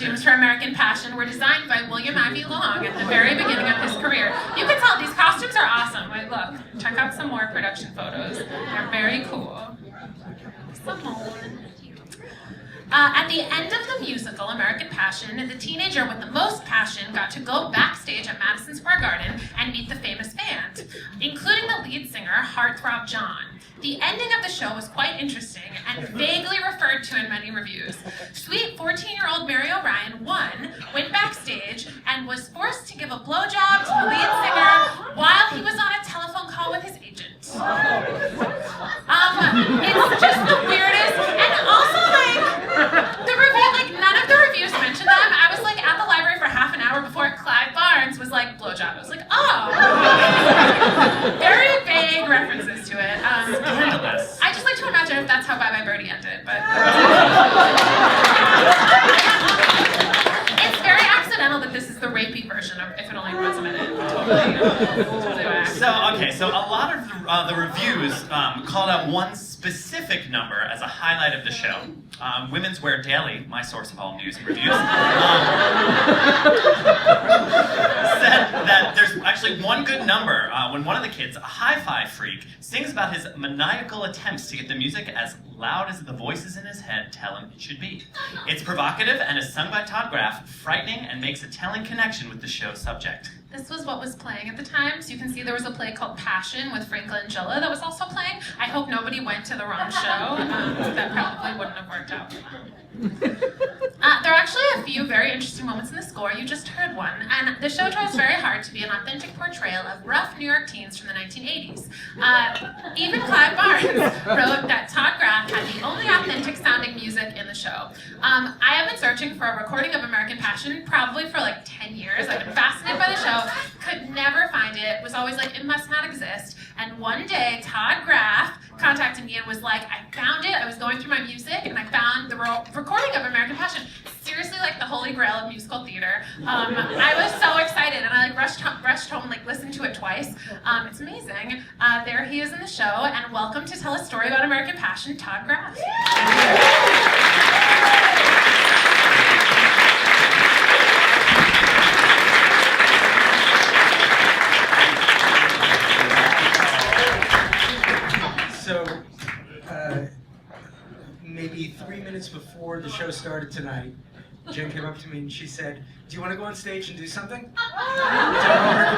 costumes for American Passion were designed by William Ivey Long at the very beginning of his career. You can tell these costumes are awesome. Wait, look, check out some more production photos. They're very cool. Some more. At the end of the musical, American Passion, the teenager with the most passion got to go backstage at Madison Square Garden and meet the famous band, including the lead singer, Heartthrob John. The ending of the show was quite interesting and vaguely referred to in many reviews. Sweet 14-year-old Mary O'Ryan went backstage and was forced to give a blowjob to the lead singer while he was on a telephone call with his agent. It's just the weirdest, and also none of the reviews mentioned them. I was at the library for half an hour before Clive Barnes was blowjob. I was oh. Very vague references to it. I just like to imagine if that's how Bye Bye Birdie ended, but it's very accidental that this is the rapey version of If It Only Was a Minute. Totally So a lot of the reviews called out one specific number as a highlight of the show. Women's Wear Daily, my source of all news and reviews, said that there's actually one good number when one of the kids, a hi-fi freak, sings about his maniacal attempts to get the music as loud as the voices in his head tell him it should be. It's provocative and is sung by Todd Graff, frightening, and makes a telling connection with the show's subject. This was what was playing at the time, so you can see there was a play called Passion with Frank Langella that was also playing. I hope nobody went to the wrong show. That probably wouldn't have worked out. There are actually a few very interesting moments in the score. You just heard one. And the show tries very hard to be an authentic portrayal of rough New York teens from the 1980s. Even Clive Barnes wrote that Todd Graff had the only authentic sounding music in the show. I have been searching for a recording of American Passion probably for 10 years. I've been fascinated by the show, could never find it, was always it must not exist. And one day, Todd Graff contacted me and was I found it, I was going through my music, and I found the recording of American Passion. Seriously, the holy grail of musical theater. I was so excited, and I rushed home, listened to it twice. It's amazing. There he is in the show, and welcome to tell a story about American Passion, Todd Graff. So, maybe 3 minutes before the show started tonight, Jen came up to me and she said, "Do you want to go on stage and do something?" American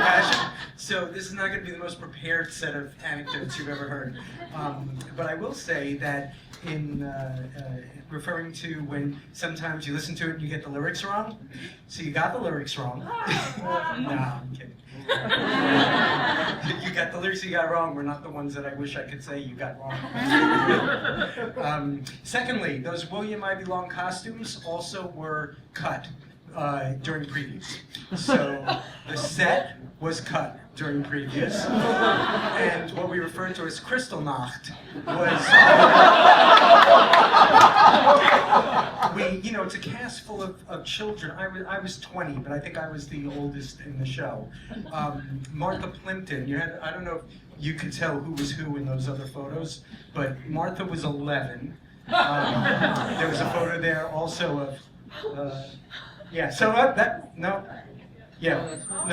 Passion. So this is not going to be the most prepared set of anecdotes you've ever heard. But I will say that in referring to when sometimes you listen to it and you get the lyrics wrong, so you got the lyrics wrong. No, I'm kidding. You got the lyrics you got wrong were not the ones that I wish I could say you got wrong. Secondly, those William Ivey Long costumes also were cut during previews. So the set was cut during previews. And what we referred to as Kristallnacht was... it's a cast full of children. I was 20, but I think I was the oldest in the show. Martha Plimpton, I don't know if you could tell who was who in those other photos, but Martha was 11. There was a photo there also of, no,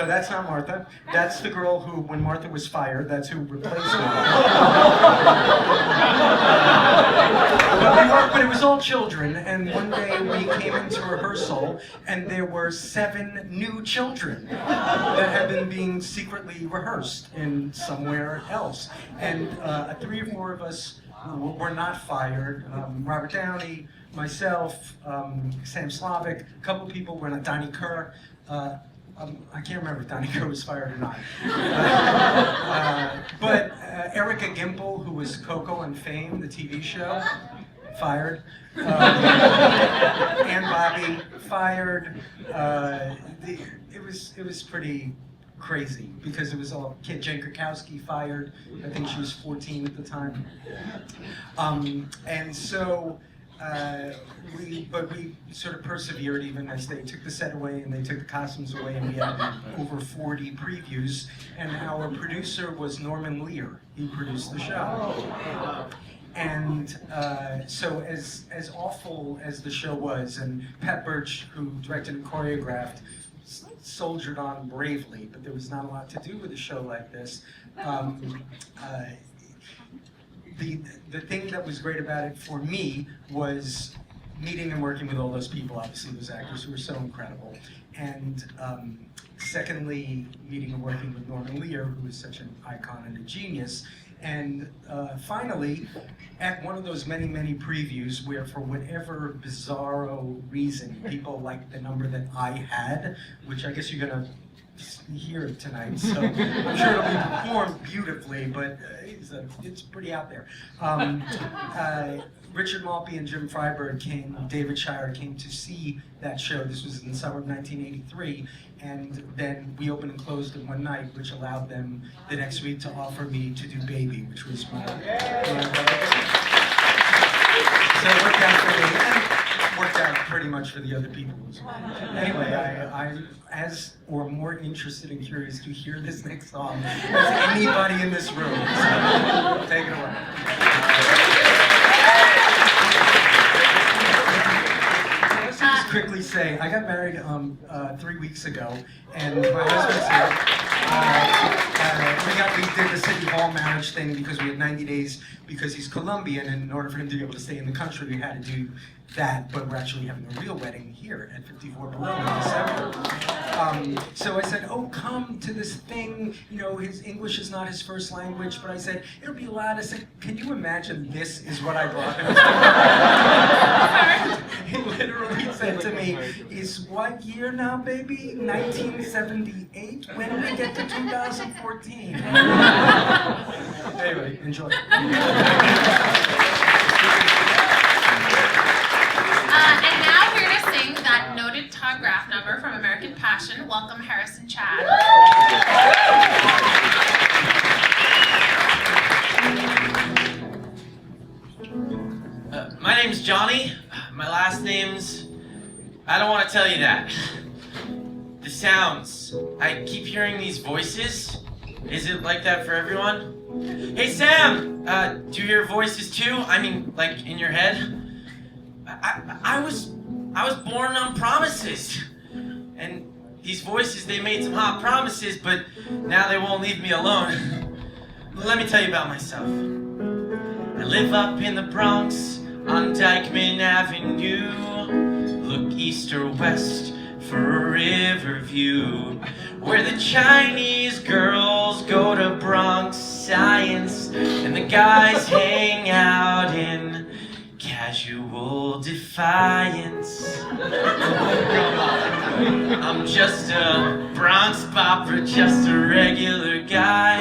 that's not Martha. That's the girl who, when Martha was fired, that's who replaced her. But it was all children, and one day we came into rehearsal, and there were 7 new children that had been being secretly rehearsed in somewhere else. And 3 or 4 of us were not fired. Robert Downey, myself, Sam Slavic, a couple people were not, Donnie Kerr. I can't remember if Donnie Kerr was fired or not. But Erica Gimple, who was Coco on Fame, the TV show, fired. Ann Bobby, fired. It was pretty crazy because it was all kid. Jen Krakowski fired. I think she was 14 at the time. And so. We sort of persevered even as they took the set away and they took the costumes away, and we had over 40 previews. And our producer was Norman Lear. He produced the show. And so as awful as the show was, and Pat Birch, who directed and choreographed, soldiered on bravely, but there was not a lot to do with a show like this. The thing that was great about it for me was meeting and working with all those people, obviously those actors who were so incredible. And secondly, meeting and working with Norman Lear, who is such an icon and a genius. And finally, at one of those many, many previews where for whatever bizarro reason, people liked the number that I had, which I guess you're gonna hear tonight, so I'm sure it'll be performed beautifully, but it's pretty out there. Richard Maltby and Jim Freiberg David Shire came to see that show. This was in the summer of 1983, and then we opened and closed it one night, which allowed them the next week to offer me to do Baby, which was my so it worked out for me, and worked out pretty much for the other people as well. Anyway, I'm as or more interested and curious to hear this next song as anybody in this room. So take it away. Let's just quickly say, I got married 3 weeks ago, and my husband's here. We did the City Hall marriage thing because we had 90 days, because he's Colombian, and in order for him to be able to stay in the country, we had to do that, but we're actually having a real wedding here at 54 Below in December. So I said, oh, come to this thing, you know, his English is not his first language, but I said, it'll be loud. I said, can you imagine this is what I brought him? He literally said to me, is what year now, baby? 1978? When we get to 2014? Anyway, enjoy. And now here to sing that noted Todd Graff number from American Passion. Welcome, Harris and Chad. My name's Johnny. My last name's... I don't want to tell you that. The sounds. I keep hearing these voices. Is it like that for everyone? Hey, Sam! Do you hear voices too? I mean, like in your head? I was born on promises. And these voices, they made some hot promises, but now they won't leave me alone. Let me tell you about myself. I live up in the Bronx on Dykeman Avenue. Look east or west for a river view, where the Chinese girls go to Bronx Science and the guys hang out in casual defiance. I'm just a Bronx bopper, just a regular guy,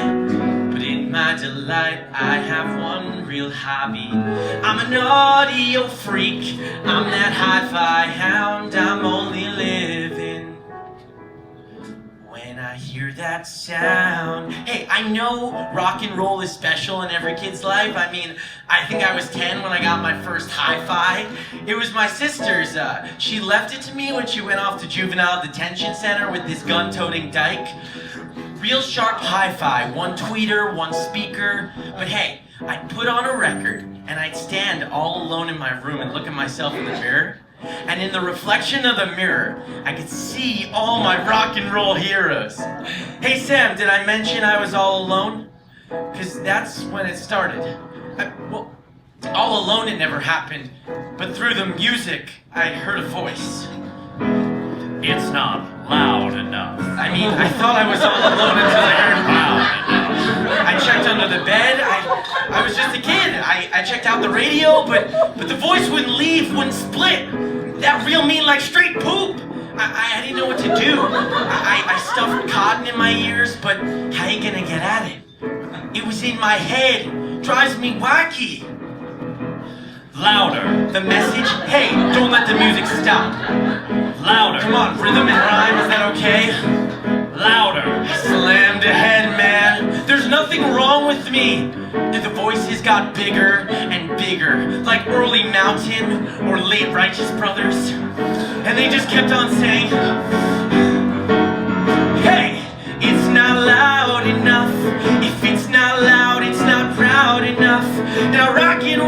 but in my delight I have one real hobby. I'm an audio freak, I'm that hi-fi hound, I'm only living when I hear that sound. Hey, I know rock and roll is special in every kid's life. I mean, I think I was 10 when I got my first hi-fi. It was my sister's. She left it to me when she went off to juvenile detention center with this gun-toting dyke. Real sharp hi-fi, one tweeter, one speaker. But hey, I'd put on a record and I'd stand all alone in my room and look at myself in the mirror. And in the reflection of the mirror, I could see all my rock and roll heroes. Hey Sam, did I mention I was all alone? Because that's when it started. Well, all alone it never happened, but through the music, I heard a voice. It's not loud enough. I mean, I thought I was all alone until I heard loud enough. I checked under the bed. I was just a kid. I checked out the radio, but the voice wouldn't leave, wouldn't split. That real mean like straight poop. I didn't know what to do. I stuffed cotton in my ears, but how you gonna get at it? It was in my head. Drives me wacky. Louder. The message? Hey, don't let the music stop. Louder. Come on, rhythm and rhyme, is that okay? Louder. I slammed ahead, man. There's nothing wrong with me. The voices got bigger and bigger, like early Mountain or late Righteous Brothers. And they just kept on saying, hey, it's not loud enough. If it's not loud, it's not proud enough. Now rock and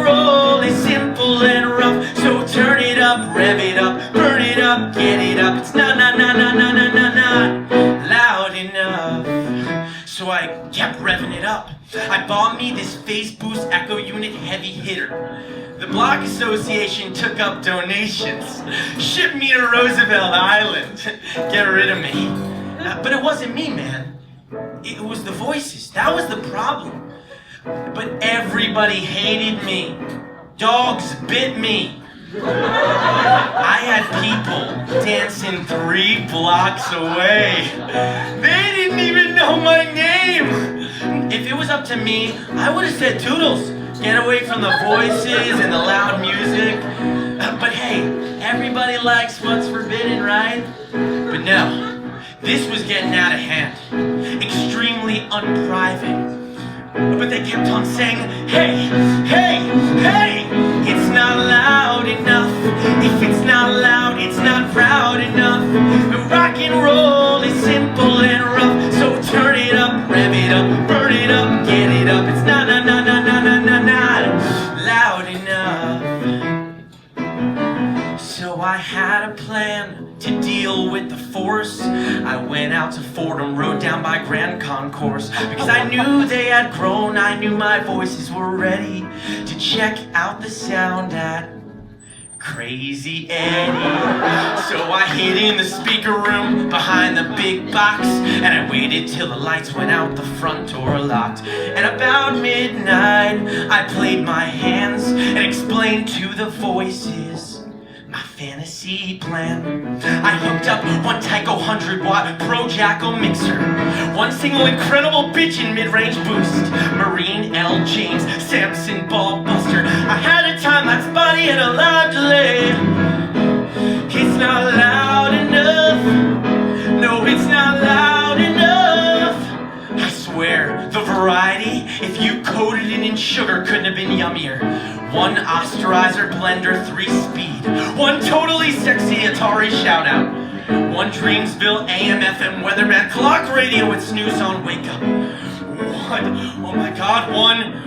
up, get it up. It's not loud enough. So I kept revving it up. I bought me this Phase Boost Echo Unit heavy hitter. The Block Association took up donations. Shipped me to Roosevelt Island. Get rid of me. But it wasn't me, man. It was the voices. That was the problem. But everybody hated me. Dogs bit me. I had people dancing 3 blocks away. They didn't even know my name. If it was up to me, I would have said toodles. Get away from the voices and the loud music. But hey, everybody likes what's forbidden, right? But no, this was getting out of hand. Extremely unprivate. But they kept on saying, hey, hey, hey, it's not loud enough. If it's not loud, it's not proud enough. Rock and roll is simple and rough. So turn it up, rev it up, burn it up, get it up. It's not loud enough. So I had a plan to deal with the force. I went out to Fordham Road down by Grand Concourse because I knew they had grown. I knew my voices were ready to check out the sound at Crazy Eddie. So I hid in the speaker room behind the big box, and I waited till the lights went out, the front door locked. And about midnight I played my hands and explained to the voices my fantasy plan. I hooked up one Tyco 100-watt Pro Jackal mixer, one single incredible bitch in mid-range boost, Marine L. James, Samson ball buster. I had a time-lapse body and a loud delay. It's not loud enough. No, it's not loud enough. I swear, the variety, if you coated it in sugar, couldn't have been yummier. One Osterizer blender 3-speed, one totally sexy Atari shout-out, one Dreamsville AM/FM weatherman clock radio with snooze on wake up. One, oh my god, one,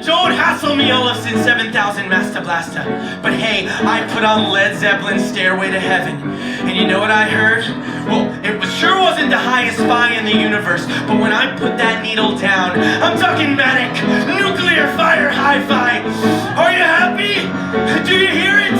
don't hassle me, Ellison 7000 Master Blaster. But hey, I put on Led Zeppelin's Stairway to Heaven, and you know what I heard? Well, it sure wasn't the highest spy in the universe, but when I put that needle down, I'm talking manic, nuclear fire hi-fi. Are you happy? Do you hear it?